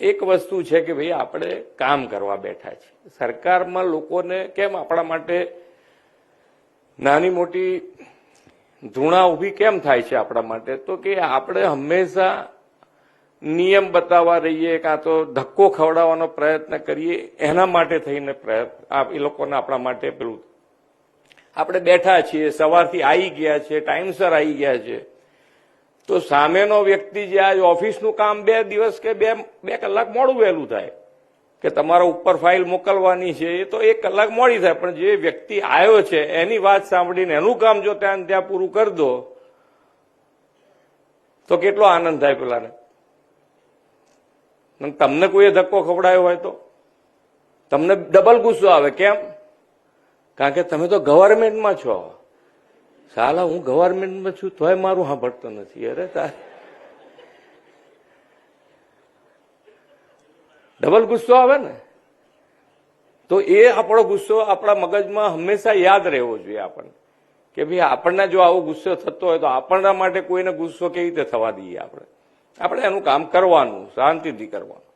એક વસ્તુ છે કે ભાઈ આપણે કામ કરવા બેઠા છીએ. સરકારમાં લોકોને કેમ આપણા માટે નાની મોટી ધૂણા ઊભી કેમ થાય છે આપણા માટે? તો કે આપણે હંમેશા નિયમ બતાવવા રહીએ કાં તો ધક્કો ખવડાવવાનો પ્રયત્ન કરીએ, એના માટે થઈને એ લોકોને આપણા માટે પેલું આપણે બેઠા છીએ, સવારથી આવી ગયા છે, ટાઈમસર આવી ગયા છે, તો સામેનો વ્યક્તિ જે આ ઓફિસનું કામ 2 દિવસ કે બે કલાક મોડું વહેલું થાય કે તમારા ઉપર ફાઇલ મોકલવાની છે એ તો 1 કલાક મોડી થાય, પણ જે વ્યક્તિ આવ્યો છે એની વાત સાંભળીને એનું કામ જો ત્યાં પૂરું કરી દો તો કેટલો આનંદ થાય પેલાને. તમને કોઈએ ધક્કો ખવડાયો હોય તો તમને ડબલ ગુસ્સો આવે. કેમ? કારણ કે તમે તો ગવર્મેન્ટમાં છો. સાલા હું ગવર્મેન્ટમાં છું તોય મારું સાંભળતો નથી. અરે ડબલ ગુસ્સો આવે ને. તો એ આપણો ગુસ્સો આપણા મગજમાં હંમેશા યાદ રહેવો જોઈએ આપણને કે ભાઈ આપણને જો આવો ગુસ્સો થતો હોય તો આપણના માટે કોઈને ગુસ્સો કેવી રીતે થવા દઈએ? આપણે એનું કામ કરવાનું, શાંતિથી કરવાનું.